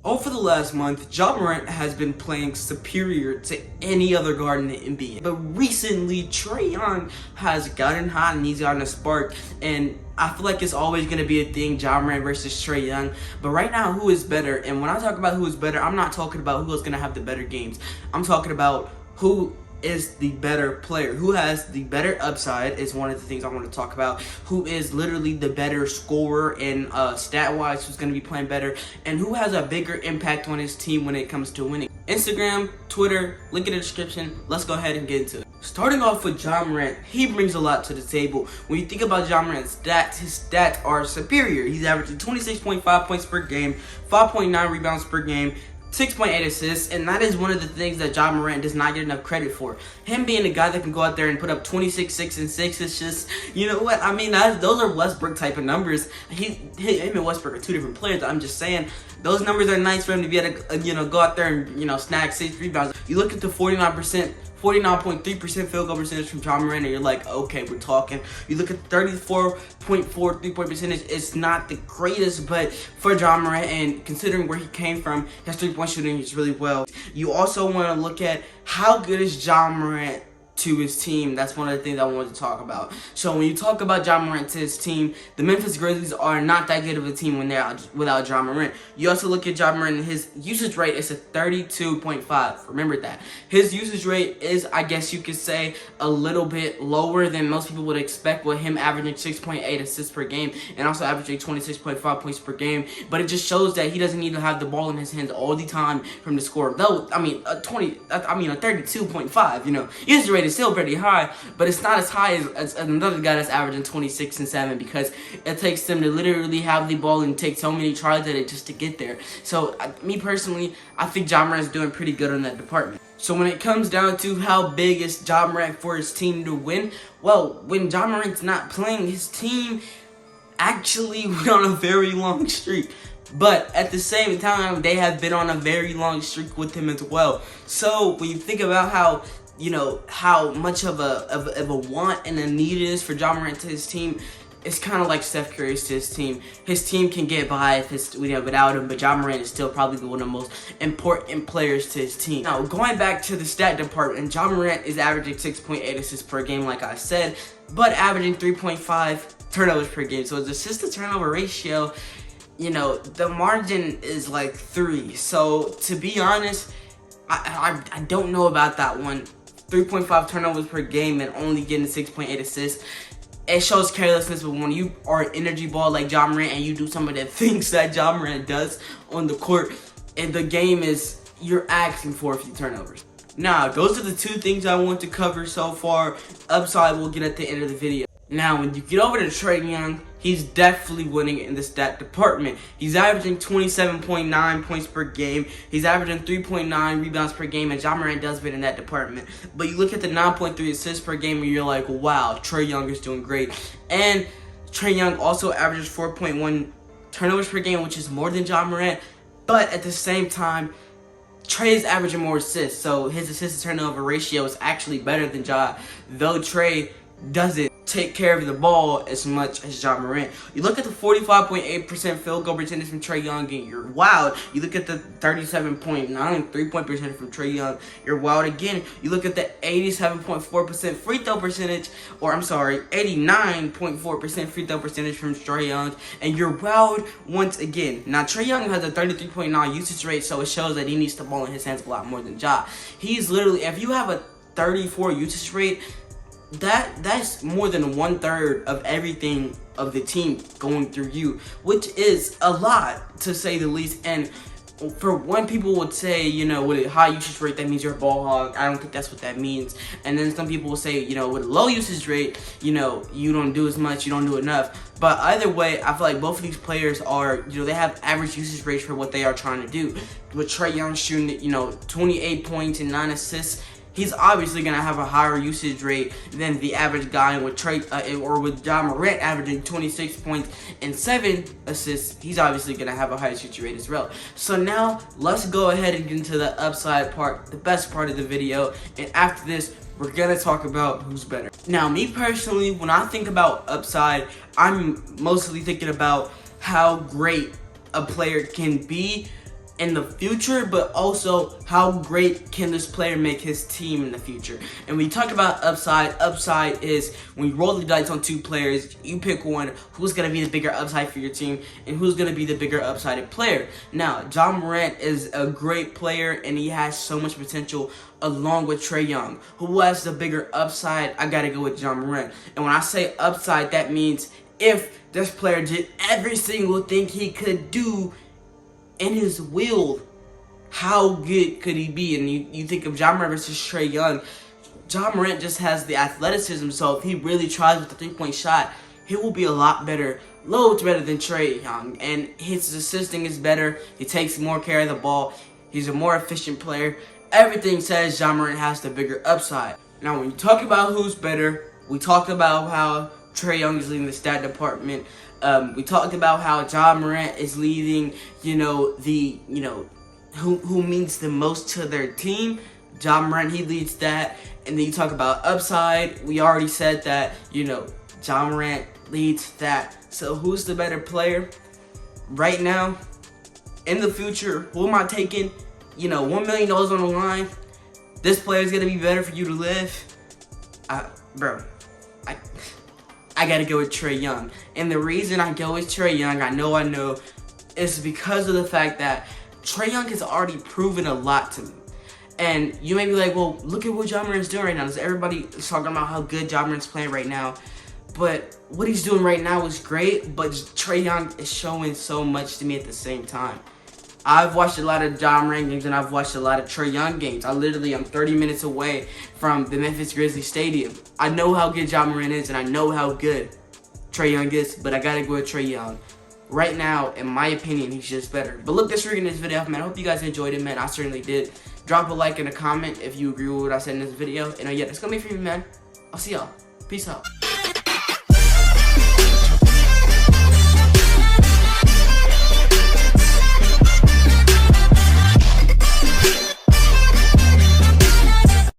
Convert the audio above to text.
Over the last month, Ja Morant has been playing superior to any other guard in the NBA. But recently, Trae Young has gotten hot and he's gotten a spark. And I feel like it's always going to be a thing, Ja Morant versus Trae Young. But right now, who is better? And when I talk about who is better, I'm not talking about who is going to have the better games. I'm talking about who is the better player, who has the better upside is one of the things I want to talk about, who is literally the better scorer and stat wise, who's going to be playing better, and who has a bigger impact on his team when it comes to winning. Instagram, Twitter, link in the description. Let's go ahead and get into it. Starting off with Ja Morant, he brings a lot to the table. When you think about Ja Morant's stats, his stats are superior. He's averaging 26.5 points per game, 5.9 rebounds per game, 6.8 assists, and that is one of the things that Ja Morant does not get enough credit for. Him being a guy that can go out there and put up 26, 6, and 6 is just, you know what, I mean, those are Westbrook type of numbers. Him and Westbrook are two different players. I'm just saying, those numbers are nice for him to be able to, go out there and, snag 6 rebounds. You look at the 49.3% field goal percentage from Ja Morant, and you're like, okay, we're talking. You look at 34.4 3-point percentage, it's not the greatest, but for Ja Morant, and considering where he came from, his 3-point shooting is really well. You also want to look at how good is Ja Morant to his team. That's one of the things I wanted to talk about. So when you talk about Ja Morant to his team, the Memphis Grizzlies are not that good of a team when they're out without Ja Morant. You also look at Ja Morant, his usage rate is a 32.5. Remember that. His usage rate is, I guess you could say, a little bit lower than most people would expect, with him averaging 6.8 assists per game and also averaging 26.5 points per game. But it just shows that he doesn't need to have the ball in his hands all the time from the score. Though, a 32.5, usage rate is still pretty high, but it's not as high as another guy that's averaging 26 and 7, because it takes them to literally have the ball and take so many tries at it just to get there. So me personally, I think Ja Morant's doing pretty good on that department. So when it comes down to how big is Ja Morant for his team to win, well, when Ja Morant's not playing, his team actually went on a very long streak. But at the same time, they have been on a very long streak with him as well. So when you think about how much of a want and a need it is for Ja Morant to his team, it's kind of like Steph Curry's to his team. His team can get by without him, but Ja Morant is still probably one of the most important players to his team. Now, going back to the stat department, Ja Morant is averaging 6.8 assists per game, like I said, but averaging 3.5 turnovers per game. So his assist to turnover ratio, the margin is like 3. So to be honest, I don't know about that one. 3.5 turnovers per game and only getting 6.8 assists. It shows carelessness, but when you are an energy ball like Ja Morant and you do some of the things that Ja Morant does on the court, and the game is, you're asking for a few turnovers. Now, those are the two things I want to cover so far. Upside we'll get at the end of the video. Now, when you get over to Trae Young, he's definitely winning in the stat department. He's averaging 27.9 points per game. He's averaging 3.9 rebounds per game, and Ja Morant does win in that department. But you look at the 9.3 assists per game, and you're like, wow, Trae Young is doing great. And Trae Young also averages 4.1 turnovers per game, which is more than Ja Morant. But at the same time, Trae is averaging more assists, so his assist to turnover ratio is actually better than Ja, though Trae doesn't take care of the ball as much as Ja Morant. You look at the 45.8% field goal percentage from Trae Young, and you're wild. You look at the 37.9 3-point percentage from Trae Young, you're wild again. You look at the 87.4% free throw percentage, 89.4% free throw percentage from Trae Young, and you're wild once again. Now, Trae Young has a 33.9 usage rate, so it shows that he needs the ball in his hands a lot more than Ja. He's literally, if you have a 34 usage rate, that's more than 1/3 of everything of the team going through you, which is a lot to say the least. And for when people would say, with a high usage rate, that means you're a ball hog. I don't think that's what that means. And then some people will say, with a low usage rate, you don't do as much, you don't do enough. But either way, I feel like both of these players are, they have average usage rates for what they are trying to do. With Trae Young shooting, 28 points and 9 assists, he's obviously gonna have a higher usage rate than the average guy. With with Ja Morant averaging 26 points and 7 assists, he's obviously gonna have a higher usage rate as well. So now let's go ahead and get into the upside part, the best part of the video. And after this, we're gonna talk about who's better. Now, me personally, when I think about upside, I'm mostly thinking about how great a player can be in the future, but also how great can this player make his team in the future. And when you talk about upside is when you roll the dice on two players, you pick one, who's going to be the bigger upside for your team and who's going to be the bigger upsided player. Now, Ja Morant is a great player and he has so much potential along with Trae Young. Who has the bigger upside? I got to go with Ja Morant. And when I say upside, that means if this player did every single thing he could do in his will, how good could he be? And you think of Ja Morant versus Trae Young. Ja Morant just has the athleticism, so if he really tries with the three-point shot, he will be a lot better, loads better than Trae Young. And his assisting is better. He takes more care of the ball. He's a more efficient player. Everything says Ja Morant has the bigger upside. Now, when you talk about who's better, we talked about how Trae Young is leading the stat department. We talked about how Ja Morant is leading, who means the most to their team. Ja Morant, he leads that. And then you talk about upside. We already said that, Ja Morant leads that. So who's the better player? Right now, in the future, who am I taking? $1 million on the line. This player is going to be better for you to live. I gotta go with Trae Young. And the reason I go with Trae Young, I know, is because of the fact that Trae Young has already proven a lot to me. And you may be like, well, look at what Ja Morant's doing right now. Everybody is talking about how good Ja Morant's playing right now. But what he's doing right now is great, but Trae Young is showing so much to me at the same time. I've watched a lot of Ja Morant games and I've watched a lot of Trae Young games. I'm 30 minutes away from the Memphis Grizzlies Stadium. I know how good Ja Morant is and I know how good Trae Young is, but I gotta go with Trae Young. Right now, in my opinion, he's just better. But look, that's for this video, man. I hope you guys enjoyed it, man. I certainly did. Drop a like and a comment if you agree with what I said in this video. And yeah, that's gonna be for me, man. I'll see y'all. Peace out.